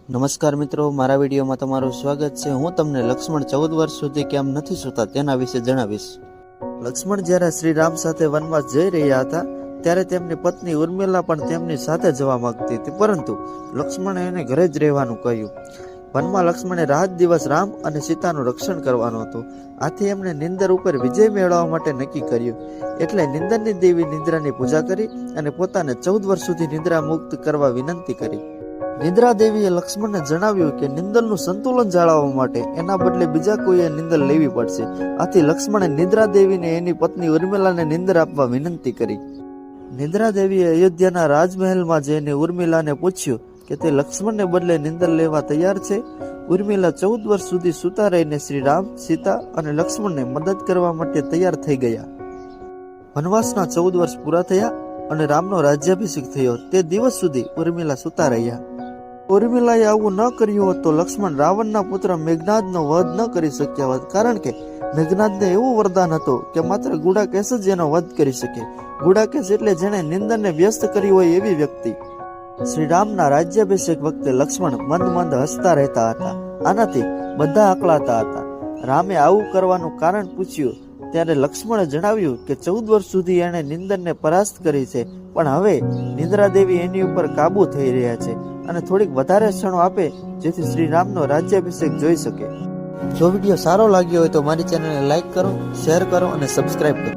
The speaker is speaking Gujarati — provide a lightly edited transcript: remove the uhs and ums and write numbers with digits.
નમસ્કાર મિત્રો, મારા વિડીયોમાં તમારું સ્વાગત છે। હું તમને લક્ષ્મણ 14 વર્ષ સુધી કેમ નથી સૂતા તેના વિશે જણાવીશ। લક્ષ્મણ જ્યારે શ્રી રામ સાથે વનવાસ જઈ રહ્યા હતા ત્યારે તેમની પત્ની ઉર્મિલા પણ તેમની સાથે જવા માંગતી હતી, પરંતુ લક્ષ્મણે એને ઘરે જ રહેવાનું કહ્યું। વનમાં લક્ષ્મણે રાત દિવસ રામ અને સીતાનું રક્ષણ કરવાનું હતું, આથી એમણે નિંદર ઉપર વિજય મેળવવા માટે નક્કી કર્યું। એટલે નિંદરની દેવી નિદ્રાની પૂજા કરી અને પોતાને 14 વર્ષ સુધી નિદ્રા મુક્ત કરવા વિનંતી કરી। નિદ્રા દેવીએ લક્ષ્મણને જણાવ્યું કે નિંદરનું સંતુલન જાળવવા માટે એના બદલે બીજા કોઈએ નિંદર લેવી પડશે। આથી લક્ષ્મણે નિદ્રા દેવીને એની પત્ની ઉર્મિલાને નિંદર આપવા વિનંતી કરી। નિદ્રા દેવીએ અયોધ્યાના રાજમહેલમાં જઈને ઉર્મિલાને પૂછ્યું કે તે લક્ષ્મણને બદલે નિંદર લેવા તૈયાર છે। ઉર્મિલા 14 વર્ષ સુધી સૂતા રહીને શ્રી રામ, સીતા અને લક્ષ્મણને મદદ કરવા માટે તૈયાર થઈ ગયા। વનવાસના 14 વર્ષ પૂરા થયા અને રામનો રાજ્યાભિષેક થયો તે દિવસ સુધી ઉર્મિલા સૂતા રહ્યા। ઉર્મિલાએ આવું ન કર્યું હોત તો લક્ષ્મણ રાવણના પુત્ર મેઘનાદનો વધ ન કરી શક્યા હોત, કારણ કે મેઘનાદને એવું વરદાન હતું કે માત્ર ગુડાકેશ જ એનો વધ કરી શકે। ગુડાકેશ એટલે જેણે નિંદરને વ્યસ્ત કરી હોય એવી વ્યક્તિ। શ્રી રામના રાજ્યાભિષેક વખતે લક્ષ્મણ મંદ મંદ હસતા રહેતા હતા, આનાથી બધા આકળાતા હતા। રામે આવું કરવાનું કારણ પૂછ્યું ત્યારે લક્ષ્મણે જણાવ્યું કે 14 વર્ષ સુધી એણે નિંદરને પરાસ્ત કરી છે, પણ હવે નિદ્રા દેવી એની ઉપર કાબુ થઈ રહ્યા છે અને થોડીક વધારે ક્ષણો આપે જેથી શ્રી રામનો રાજ્યાભિષેક જોઈ શકે। જો વિડીયો સારો લાગ્યો હોય તો મારી ચેનલને લાઈક કરો, શેર કરો અને સબસ્ક્રાઈબ કરો।